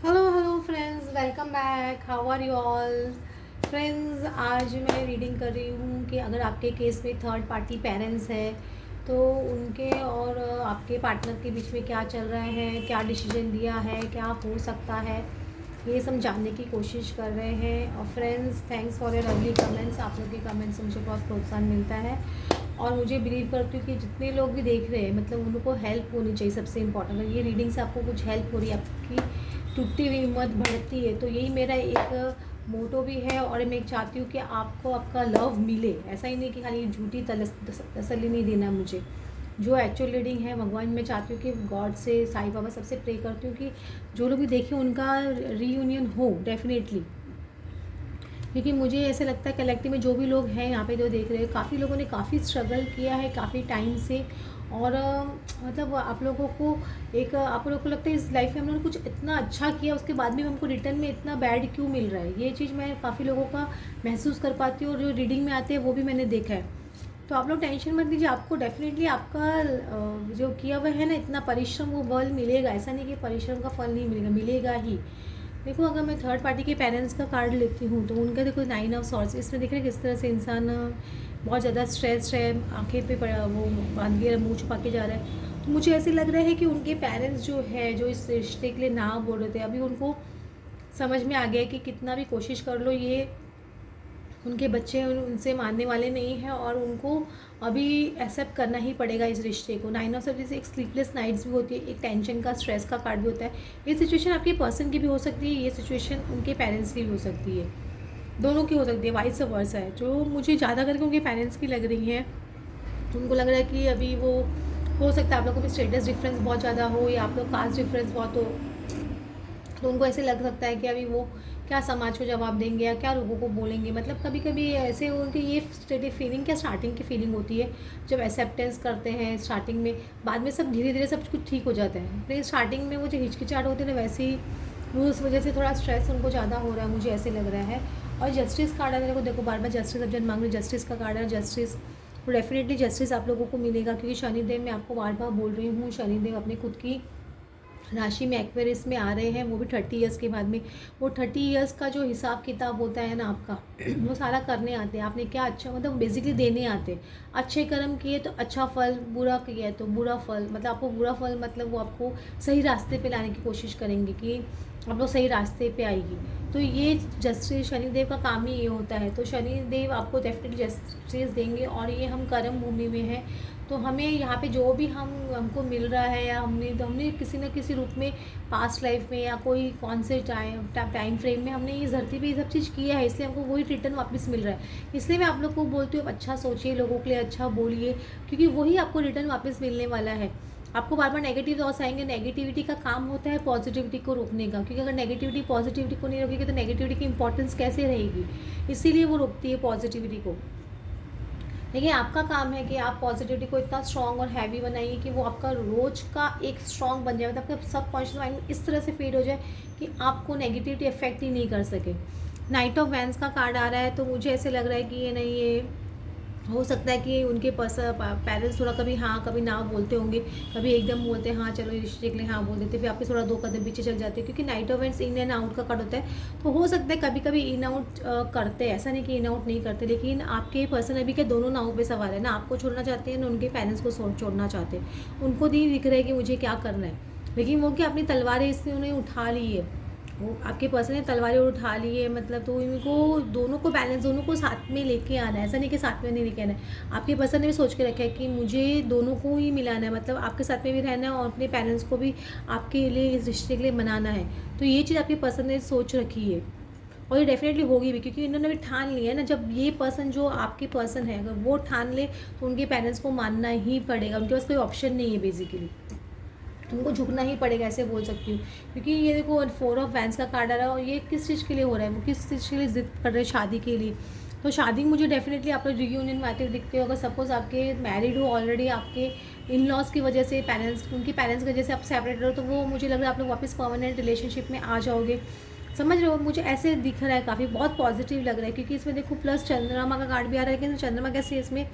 Hello friends, welcome back. How are you all friends. आज मैं reading कर रही हूँ कि अगर आपके केस में थर्ड पार्टी पेरेंट्स है तो उनके और आपके पार्टनर के बीच में क्या चल रहा है, क्या डिसीजन लिया है, क्या हो सकता है, ये सब जानने की कोशिश कर रहे हैं। और friends, thanks for your lovely comments. आप लोग के कमेंट्स से मुझे बहुत प्रोत्साहन मिलता है और मुझे बिलीव करती हूँ कि जितने लोग भी देख रहे हैं मतलब उनको हेल्प होनी चाहिए। सबसे इम्पोर्टेंट, अगर ये रीडिंग से आपको कुछ हेल्प हो रही है, आपकी टूटती हुई हिम्मत बढ़ती है, तो यही मेरा एक मोटो भी है। और मैं चाहती हूँ कि आपको आपका लव मिले। ऐसा ही नहीं कि खाली झूठी तसल्ली नहीं देना मुझे। जो एक्चुअल रीडिंग है भगवान, मैं चाहती हूँ कि गॉड से, साईं बाबा सबसे प्रे करती हूँ कि जो लोग भी देखें उनका रीयूनियन हो डेफिनेटली। क्योंकि मुझे ऐसे लगता है कलेक्टिव में जो भी लोग हैं यहाँ पे जो देख रहे हैं, काफ़ी लोगों ने काफ़ी स्ट्रगल किया है काफ़ी टाइम से। और मतलब आप लोगों को आप लोगों को लगता है इस लाइफ में हम लोगों ने कुछ इतना अच्छा किया, उसके बाद भी हमको रिटर्न में इतना बैड क्यों मिल रहा है। ये चीज़ मैं काफ़ी लोगों का महसूस कर पाती हूँ और जो रीडिंग में आते हैं वो भी मैंने देखा है। तो आप लोग टेंशन मत लीजिए, आपको डेफिनेटली आपका जो किया हुआ है ना इतना परिश्रम, वो फल मिलेगा। ऐसा नहीं कि परिश्रम का फल नहीं मिलेगा, मिलेगा ही। देखो, अगर मैं थर्ड पार्टी के पेरेंट्स का कार्ड लेती हूँ तो उनका देखो 9 ऑफ सॉर्ड्स। इसमें देख रहे हैं किस तरह से इंसान बहुत ज़्यादा स्ट्रेस है, आंखें पे वो बांध के मुँह छुपा के जा रहा है। तो मुझे ऐसे लग रहा है कि उनके पेरेंट्स जो है, जो इस रिश्ते के लिए ना बोल रहे थे, अभी उनको समझ में आ गया कि कितना भी कोशिश कर लो, ये उनके बच्चे उनसे मानने वाले नहीं हैं और उनको अभी एक्सेप्ट करना ही पड़ेगा इस रिश्ते को। 9 ऑफ सॉर्ड्स जैसे एक स्लीपलेस नाइट्स भी होती है, एक टेंशन का, स्ट्रेस का कार्ड भी होता है। ये सिचुएशन आपके पर्सन की भी हो सकती है, ये सिचुएशन उनके पेरेंट्स की भी हो सकती है, दोनों की हो सकती है, वाइस वर्सा है। जो मुझे ज़्यादा करके उनके पेरेंट्स की लग रही है, उनको लग रहा है कि अभी वो हो सकता है आप लोगों में स्टेटस डिफरेंस बहुत ज़्यादा हो या आप लोग कास्ट डिफरेंस बहुत हो। तो उनको ऐसे लग सकता है कि अभी वो क्या समाज को जवाब देंगे या क्या लोगों को बोलेंगे। मतलब कभी कभी ऐसे उनकी ये स्टेट फीलिंग क्या स्टार्टिंग की फीलिंग होती है, जब एक्सेप्टेंस करते हैं स्टार्टिंग में, बाद में सब धीरे धीरे सब कुछ ठीक हो जाता है। लेकिन स्टार्टिंग में वो जो हिचकिचाहट होती है ना, वैसे ही वो उस वजह से थोड़ा स्ट्रेस उनको ज़्यादा हो रहा है, मुझे ऐसे लग रहा है। और जस्टिस कार्ड है, देखो बार बार जस्टिस अब जन मांग रहे, जस्टिस का कार्ड है। जस्टिस तो डेफिनेटली जस्टिस आप लोगों को मिलेगा, क्योंकि शनिदेव, मैं आपको बार बार बोल रही हूँ, शनिदेव अपनी खुद की राशि में एक्वेरियस में आ रहे हैं, वो भी 30 ईयर्स के बाद में। वो 30 ईयर्स का जो हिसाब किताब होता है ना आपका, वो सारा करने आते हैं। आपने क्या अच्छा, मतलब बेसिकली देने आते हैं। अच्छे कर्म किए तो अच्छा फल, बुरा किया तो बुरा फल। मतलब आपको बुरा फल, मतलब वो आपको सही रास्ते पे लाने की कोशिश करेंगे कि आप लोग सही रास्ते पे आएगी। तो ये जस्टिस शनिदेव का काम ही ये होता है। तो शनिदेव आपको डेफिनेटली जस्टिस देंगे। और ये हम कर्म भूमि में हैं, तो हमें यहाँ पे जो भी हमको मिल रहा है, या हमने किसी न किसी रूप में पास्ट लाइफ में या कोई कौन से टाइम फ्रेम में हमने इस धरती पे ये सब चीज़ किया है, इसलिए हमको वही रिटर्न वापस मिल रहा है। इसलिए मैं आप लोग को बोलती हूँ, अच्छा सोचिए, लोगों के लिए अच्छा बोलिए, क्योंकि वही आपको रिटर्न वापस मिलने वाला है। आपको बार बार नेगेटिव थॉट्स आएंगे, नेगेटिविटी का काम होता है पॉजिटिविटी को रोकने का, क्योंकि अगर नेगेटिविटी पॉजिटिविटी को नहीं रोकेगी तो नेगेटिविटी की इंपॉर्टेंस कैसे रहेगी, इसीलिए वो रोकती है पॉजिटिविटी को। देखिए, आपका काम है कि आप पॉजिटिविटी को इतना स्ट्रॉन्ग और हैवी बनाइए कि वो आपका रोज का एक स्ट्रॉन्ग बन जाए, मतलब आपका सब कॉन्शियस माइंड में इस तरह से फीड हो जाए कि आपको नेगेटिविटी इफेक्ट ही नहीं कर सके। नाइट ऑफ वैंस का कार्ड आ रहा है, तो मुझे ऐसे लग रहा है कि ये नहीं, ये हो सकता है कि उनके पेरेंट्स थोड़ा कभी हाँ कभी ना बोलते होंगे, कभी एकदम बोलते हैं हाँ चलो इस रिश्ते के लिए हाँ बोल देते, फिर आपके थोड़ा 2 कदम पीछे चल जाते हैं, क्योंकि night of ends in and out का कार्ड होता है। तो हो सकता है कभी कभी इन आउट करते हैं, ऐसा नहीं कि इन आउट नहीं करते, लेकिन आपके पर्सन अभी के दोनों नाव पे सवार है ना, आपको छोड़ना चाहते हैं ना उनके पेरेंट्स को छोड़ना चाहते हैं। उनको नहीं दिख रहा है कि मुझे क्या करना है, लेकिन वो कि अपनी तलवारें इसने उन्हें उठा ली है, वो आपके पर्सन ने तलवारें उठा ली है। मतलब तो इनको दोनों को बैलेंस, दोनों को साथ में लेके आना है, ऐसा नहीं कि साथ में नहीं लेके आना है। आपके पर्सन ने भी सोच के रखा है कि मुझे दोनों को ही मिलाना है, मतलब आपके साथ में भी रहना है और अपने पेरेंट्स को भी आपके लिए, इस रिश्ते के लिए मनाना है। तो ये चीज़ आपके पर्सन ने सोच रखी है और ये डेफिनेटली होगी भी, क्योंकि इन्होंने भी ठान लिया है ना। जब ये पर्सन, जो आपके पर्सन है, अगर वो ठान ले तो उनके पेरेंट्स को मानना ही पड़ेगा, उनके पास कोई ऑप्शन नहीं है बेसिकली, उनको झुकना ही पड़ेगा, ऐसे बोल सकती हूँ। क्योंकि ये देखो 4 ऑफ वैंस का कार्ड आ रहा है और ये किस चीज़ के लिए हो रहा है, वो किस चीज़ के लिए जिद कर रहे हैं, शादी के लिए। तो शादी मुझे डेफिनेटली आप लोग रियूनियन में आते हुए दिखते हो। अगर सपोज आपके मैरिड हो ऑलरेडी, आपके इन लॉज की वजह से, पेरेंट्स, उनकी पेरेंट्स की वजह से आप सेपरेट हो, तो वो मुझे लग रहा है आप लोग वापस परमानेंट रिलेशनशिप में आ जाओगे। समझ रहे हो, मुझे ऐसे दिख रहा है, काफ़ी बहुत पॉजिटिव लग रहा है, क्योंकि इसमें देखो प्लस चंद्रमा का कार्ड भी आ रहा है, लेकिन चंद्रमा कैसे इसमें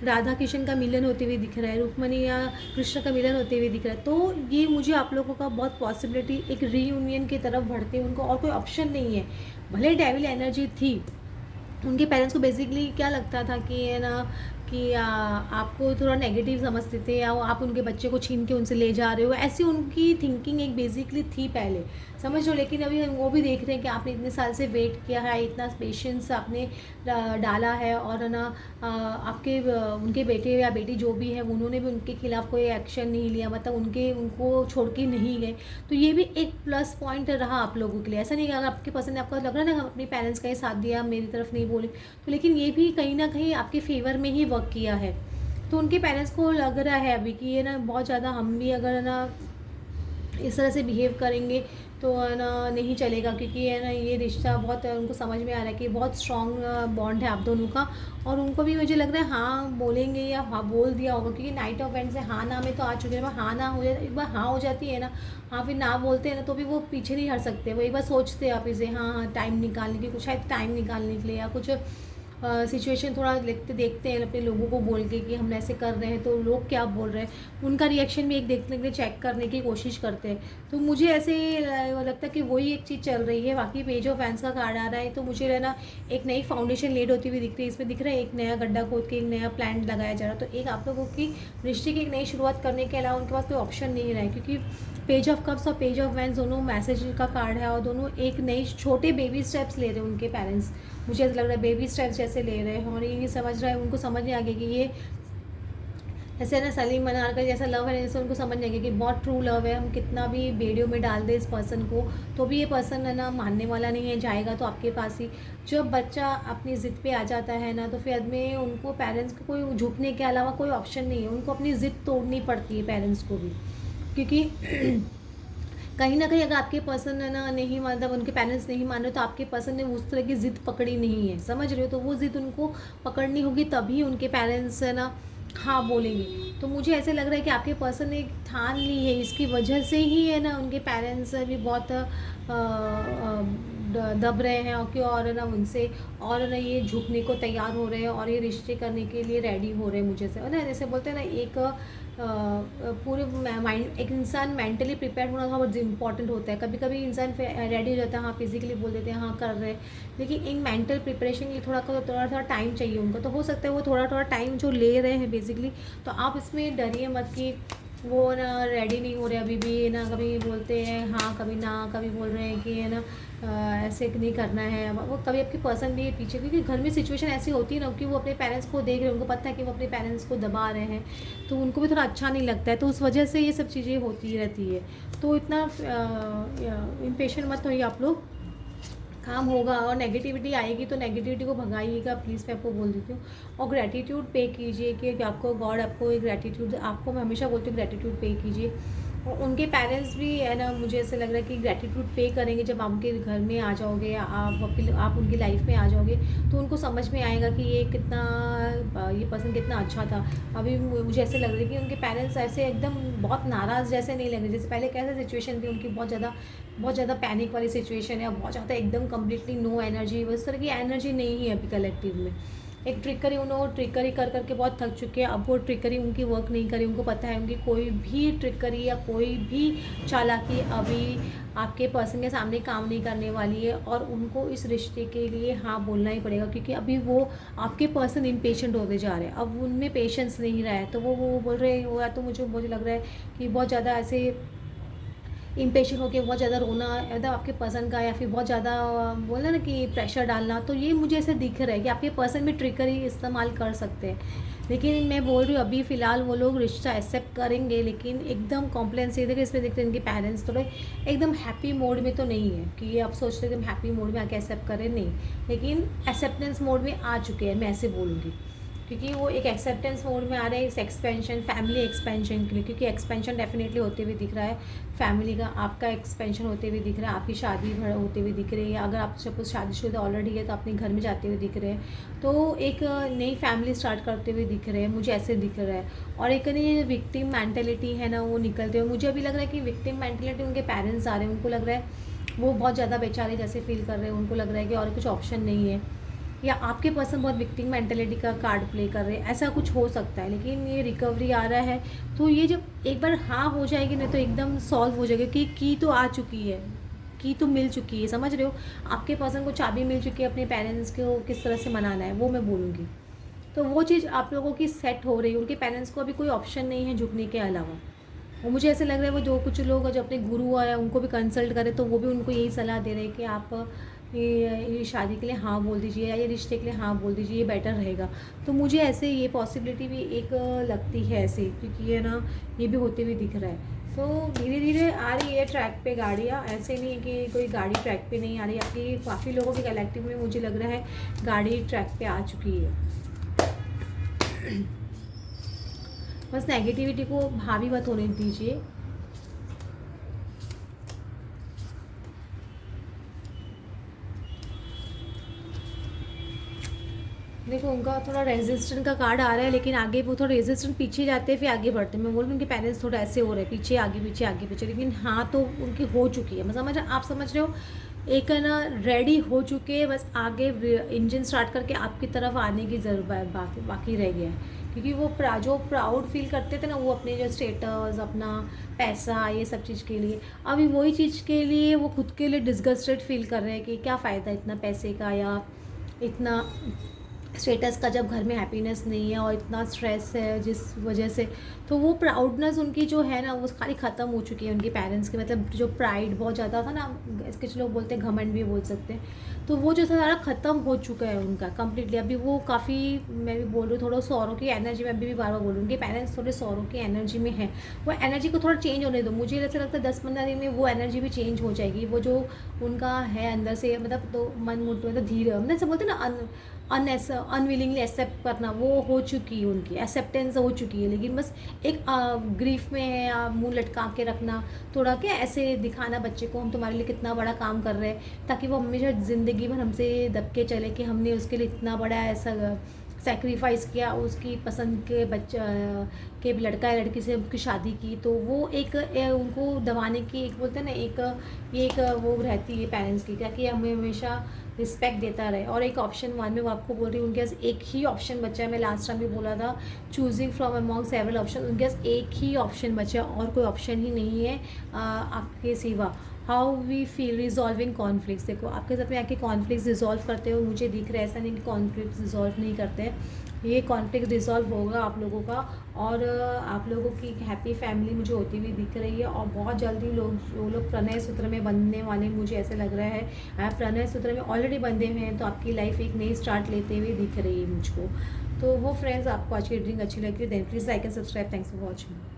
राधा कृष्ण का मिलन होते हुए दिख रहा है, रुक्मणी या कृष्ण का मिलन होते हुए दिख रहा है। तो ये मुझे आप लोगों का बहुत पॉसिबिलिटी एक रीयूनियन की तरफ बढ़ते हैं, उनको और कोई ऑप्शन नहीं है। भले डेविल एनर्जी थी, उनके पेरेंट्स को बेसिकली क्या लगता था कि है ना कि आपको थोड़ा नेगेटिव समझते थे, या आप उनके बच्चे को छीन के उनसे ले जा रहे हो, ऐसी उनकी थिंकिंग एक बेसिकली थी पहले, समझ लो। लेकिन अभी वो भी देख रहे हैं कि आपने इतने साल से वेट किया है, इतना पेशेंस आपने डाला है, और है ना आपके उनके बेटे या बेटी जो भी है उन्होंने भी उनके खिलाफ कोई एक्शन नहीं लिया, मतलब उनको छोड़ के नहीं गए। तो ये भी एक प्लस पॉइंट रहा आप लोगों के लिए। ऐसा नहीं कि अगर आपके पसंद आपको लग रहा है ना अपने पेरेंट्स का ही साथ दिया, मेरी तरफ नहीं बोले, तो लेकिन ये भी कहीं ना कहीं आपके फेवर में ही वर्क किया है। तो उनके पेरेंट्स को लग रहा है अभी कि ये ना बहुत ज़्यादा हम भी अगर है ना इस तरह से बिहेव करेंगे तो है ना नहीं चलेगा, क्योंकि है ना ये रिश्ता बहुत उनको समझ में आ रहा है कि बहुत स्ट्रॉन्ग बॉन्ड है आप दोनों का। और उनको भी मुझे लग रहा है हाँ बोलेंगे या हाँ बोल दिया होगा, क्योंकि नाइट ऑफ एंड से हाँ ना में तो आ चुके हैं। हाँ ना हो जाए, एक बार हाँ हो जाती है ना, हाँ फिर ना बोलते हैं ना, तो भी वो पीछे नहीं हट सकते। वो एक बार सोचते हैं आप इसे हाँ हाँ टाइम निकालने की, कुछ शायद टाइम निकालने के लिए, या कुछ सिचुएशन थोड़ा देखते हैं अपने लोगों को बोल के कि हम ऐसे कर रहे हैं तो लोग क्या बोल रहे हैं, उनका रिएक्शन भी एक देखने के लिए चेक करने की कोशिश करते हैं। तो मुझे ऐसे लगता है कि वही एक चीज़ चल रही है। बाकी पेज ऑफ फैंस का कार्ड आ रहा है, तो मुझे ना एक नई फाउंडेशन लेड होती हुई दिख रही है। इसमें दिख रहा है एक नया गड्ढा खोद के एक नया प्लांट लगाया जा रहा है। तो एक आप लोगों की रिश्ते की एक नई शुरुआत करने के अलावा उनके पास कोई ऑप्शन नहीं रहा है, क्योंकि पेज ऑफ कप्स और पेज ऑफ वैंस दोनों मैसेज का कार्ड है, और दोनों एक नई छोटे बेबी स्टेप्स ले रहे हैं उनके पेरेंट्स। मुझे ऐसा लग रहा है बेबी स्टेप्स जैसे ले रहे हैं, और ये नहीं समझ रहा है, उनको समझ नहीं आ गया कि ये जैसे ना सलीम मनार का जैसा लव है, जैसे उनको समझ नहीं आ गया कि बहुत ट्रू लव है। हम कितना भी वीडियो में डाल दें इस पर्सन को, तो भी ये पर्सन है ना मानने वाला नहीं है, जाएगा तो आपके पास ही। जब बच्चा अपनी ज़िद पे आ जाता है ना, तो फिर में उनको पेरेंट्स को कोई झुकने के अलावा कोई ऑप्शन नहीं है, उनको अपनी ज़िद तोड़नी पड़ती है पेरेंट्स को भी, क्योंकि कहीं ना कहीं अगर आपके पर्सन है ना नहीं, मतलब उनके पेरेंट्स नहीं मान रहे, तो आपके पर्सन ने उस तरह की ज़िद पकड़ी नहीं है, समझ रहे हो। तो वो ज़िद उनको पकड़नी होगी, तभी उनके पेरेंट्स है ना हाँ बोलेंगे। तो मुझे ऐसे लग रहा है कि आपके पर्सन ने एक ठान ली है, इसकी वजह से ही है ना उनके पेरेंट्स भी बहुत दब रहे हैं, और है ना उनसे और ना ये झुकने को तैयार हो रहे हैं, और ये रिश्ते करने के लिए रेडी हो रहे हैं मुझे से, है ना। जैसे बोलते हैं ना एक पूरे माइंड, एक इंसान मेंटली प्रिपेयर होना बहुत इंपॉर्टेंट होता है। कभी कभी इंसान रेडी हो जाता है, हाँ फिजिकली बोल देते हैं हाँ कर रहे हैं, लेकिन एक मेंटल प्रिपरेशन के लिए थोड़ा टाइम चाहिए उनको। तो हो सकता है वो थोड़ा टाइम जो ले रहे हैं बेसिकली, तो आप इसमें डरिए मत कि वो ना रेडी नहीं हो रहे अभी भी ना, कभी बोलते हैं हाँ कभी ना, कभी बोल रहे हैं कि है ना ऐसे नहीं करना है। वो कभी आपके पर्सन भी पीछे, क्योंकि घर में सिचुएशन ऐसी होती है ना कि वो अपने पेरेंट्स को देख रहे हैं, उनको पता है कि वो अपने पेरेंट्स को दबा रहे हैं, तो उनको भी थोड़ा अच्छा नहीं लगता है, तो उस वजह से ये सब चीज़ें होती रहती है। तो इतना इम्पेशेंट मत होइए आप लोग, काम होगा। और नेगेटिविटी आएगी तो नेगेटिविटी को भगाइएगा प्लीज़, मैं आपको बोल देती हूँ। और ग्रैटिट्यूड पे कीजिए कि आपको गॉड आपको एक ग्रैटिट्यूड, आपको मैं हमेशा बोलती हूँ ग्रैटिट्यूड पे कीजिए। और उनके पेरेंट्स भी है ना, मुझे ऐसे लग रहा है कि ग्रैटिट्यूड पे करेंगे जब आप उनके घर में आ जाओगे, आप उनकी लाइफ में आ जाओगे, तो उनको समझ में आएगा कि ये पर्सन कितना अच्छा था। अभी मुझे ऐसे लग रहा है कि उनके पेरेंट्स ऐसे एकदम बहुत नाराज़ जैसे नहीं लग रहे, जैसे पहले कैसे सिचुएशन थी उनकी, बहुत ज़्यादा पैनिक वाली सिचुएशन है, बहुत ज़्यादा एकदम कम्प्लीटली नो एनर्जी, उस तरह की एनर्जी नहीं है अभी कलेक्टिव में। एक ट्रिकरी, उन्होंने ट्रिकरी कर करके बहुत थक चुके हैं, अब वो ट्रिकरी उनकी वर्क नहीं करी। उनको पता है उनकी कोई भी ट्रिकरी या कोई भी चालाकी अभी आपके पर्सन के सामने काम नहीं करने वाली है, और उनको इस रिश्ते के लिए हाँ बोलना ही पड़ेगा, क्योंकि अभी वो आपके पर्सन इम्पेशेंट होते जा रहे हैं, अब उनमें पेशेंस नहीं रहा है। तो वो बोल रहे हैं, या तो मुझे लग रहा है कि बहुत ज़्यादा ऐसे इम्पेशेंट होकर बहुत ज़्यादा रोना एकदम आपके पर्सन का, या फिर बहुत ज़्यादा बोलना ना कि प्रेशर डालना, तो ये मुझे ऐसे दिख रहा है कि आपके पर्सन भी ट्रिकरी इस्तेमाल कर सकते हैं। लेकिन मैं बोल रही हूँ अभी फ़िलहाल वो लोग रिश्ता एक्सेप्ट करेंगे, लेकिन एकदम कॉम्प्लेंस ये देखिए, इसमें देखते हैं इनके पेरेंट्स थोड़े एकदम हैप्पी मोड में तो नहीं है कि ये आप सोचते एकदम हैप्पी मोड में आके एक्सेप्ट करें, नहीं, लेकिन एक्सेप्टेंस मोड में आ चुके हैं, मैं ऐसे बोलूँगी, क्योंकि वो एक एक्सेप्टेंस मोड में आ रहे हैं इस एक्सपेंशन, फैमिली एक्सपेंशन के लिए, क्योंकि एक्सपेंशन डेफिनेटली होते हुए दिख रहा है फैमिली का, आपका एक्सपेंशन होते हुए दिख रहा है, आपकी शादी होते हुए दिख रही है। अगर आप सपोज शादीशुदा ऑलरेडी है तो अपने घर में जाते हुए दिख रहे हैं, तो एक नई फैमिली स्टार्ट करते हुए दिख रहे हैं, मुझे ऐसे दिख रहा है। और एक नहीं विक्टिम मैंटेलिटी है ना वो निकलते हुए, मुझे अभी लग रहा है कि विक्टिम मैंटेलिटी उनके पेरेंट्स आ रहे हैं, उनको लग रहा है वो बहुत ज़्यादा बेचारे जैसे फील कर रहे हैं, उनको लग रहा है कि और कुछ ऑप्शन नहीं है, या आपके पर्सन बहुत विक्टिम मेंटेलिटी का कार्ड प्ले कर रहे हैं, ऐसा कुछ हो सकता है। लेकिन ये रिकवरी आ रहा है, तो ये जब एक बार हाँ हो जाएगी ना, तो एकदम सॉल्व हो जाएगा कि की तो आ चुकी है, की तो मिल चुकी है, समझ रहे हो। आपके पर्सन को चाबी मिल चुकी है अपने पेरेंट्स को किस तरह से मनाना है, वो मैं बोलूँगी। तो वो चीज़ आप लोगों की सेट हो रही है, उनके पेरेंट्स को अभी कोई ऑप्शन नहीं है झुकने के अलावा। और मुझे ऐसे लग रहा है वो जो कुछ लोग जो अपने गुरु आया उनको भी कंसल्ट करें, तो वो भी उनको यही सलाह दे रहे हैं कि आप ये शादी के लिए हाँ बोल दीजिए, या ये रिश्ते के लिए हाँ बोल दीजिए, ये बेटर रहेगा। तो मुझे ऐसे ये पॉसिबिलिटी भी एक लगती है ऐसे, क्योंकि ये ना ये भी होते हुए दिख रहा है। तो धीरे धीरे आ रही है ट्रैक पे गाड़ियाँ, ऐसे नहीं है कि कोई गाड़ी ट्रैक पे नहीं आ रही। आपकी काफ़ी लोगों के कलेक्टिव में मुझे लग रहा है गाड़ी ट्रैक पे आ चुकी है। बस नेगेटिविटी को हावी मत होने दीजिए। देखो उनका थोड़ा रेजिस्टेंट का कार्ड आ रहा है, लेकिन आगे वो थोड़ा रेजिस्टेंट पीछे जाते हैं फिर आगे बढ़ते हैं। मैं बोल रही हूँ उनके पेरेंट्स थोड़ा ऐसे हो रहे हैं, पीछे आगे पीछे, लेकिन हाँ तो उनकी हो चुकी है। मैं आप समझ रहे हो, एक है ना रेडी हो चुके हैं, बस आगे इंजन स्टार्ट करके आपकी तरफ आने की ज़रूरत है, बाकी रह गया है। क्योंकि वो जो प्राउड फील करते थे ना, वो अपने जो स्टेटस, अपना पैसा, ये सब चीज़ के लिए, अभी वही चीज़ के लिए वो खुद के लिए डिस्गस्टेड फील कर रहे हैं कि क्या फ़ायदा इतना पैसे का या इतना स्टेटस का, जब घर में हैप्पीनेस नहीं है और इतना स्ट्रेस है जिस वजह से। तो वो प्राउडनेस उनकी जो है ना, वो खाली ख़त्म हो चुकी है उनके पेरेंट्स के। मतलब जो प्राइड बहुत ज़्यादा था ना, इसके लोग बोलते हैं घमंड भी बोल सकते हैं, तो वो जो सारा ख़त्म हो चुका है उनका कम्प्लीटली। अभी वो काफ़ी, मैं भी बोल रही हूँ, थोड़ा सौरों की एनर्जी में, अभी भी बार बार बोल रही हूँ, उनके पेरेंट्स थोड़े सौरों की एनर्जी में है। वो एनर्जी को थोड़ा चेंज होने दो, मुझे ऐसा लगता है 10-15 दिन में वो एनर्जी भी चेंज हो जाएगी। वो जो उनका है अंदर से, मतलब तो मन मुट मतलब धीरे, मतलब ऐसे बोलते हैं ना अनविलिंगली एक्सेप्ट करना, वो हो चुकी है, उनकी एक्सेप्टेंस हो चुकी है। लेकिन बस एक ग्रीफ में है, मुंह लटका के रखना, थोड़ा क्या ऐसे दिखाना बच्चे को हम तुम्हारे लिए कितना बड़ा काम कर रहे हैं, ताकि वो हमेशा ज़िंदगी भर हमसे दब के चले कि हमने उसके लिए इतना बड़ा ऐसा सेक्रीफाइस किया, उसकी पसंद के बच्चा के लड़का या लड़की से उसकी शादी की। तो वो एक उनको दबाने की, एक बोलते हैं ना, ये एक वो रहती है पेरेंट्स की, क्या कि हमें हमेशा रिस्पेक्ट देता रहे। और एक ऑप्शन 1 में वो आपको बोल रही हूँ, उनके पास एक ही ऑप्शन बचा है। मैं लास्ट टाइम भी बोला था, choosing from among several option, उनके पास एक ही ऑप्शन बचा है और कोई ऑप्शन ही नहीं है आपके सिवा। How we feel resolving conflicts, देखो आपके साथ में आके कॉन्फ्लिक्ट्स रिजॉल्व करते हो मुझे दिख रहा है, ऐसा नहीं कि कॉन्फ्लिक्ट्स रिजॉल्व नहीं करते हैं, ये कॉन्फ्लिक्ट रिजॉल्व होगा आप लोगों का। और आप लोगों की एक हैप्पी फैमिली मुझे होती हुई दिख रही है। और बहुत जल्दी वो लोग प्रणय सूत्र में बंधने वाले, मुझे ऐसे लग रहा है आप प्रणय सूत्र में ऑलरेडी बंधे हुए हैं, तो आपकी लाइफ एक नई स्टार्ट लेते हुए दिख रही है मुझको। तो वो फ्रेंड्स, आपको आज की रीडिंग अच्छी लगी then please like and subscribe. Thanks for watching.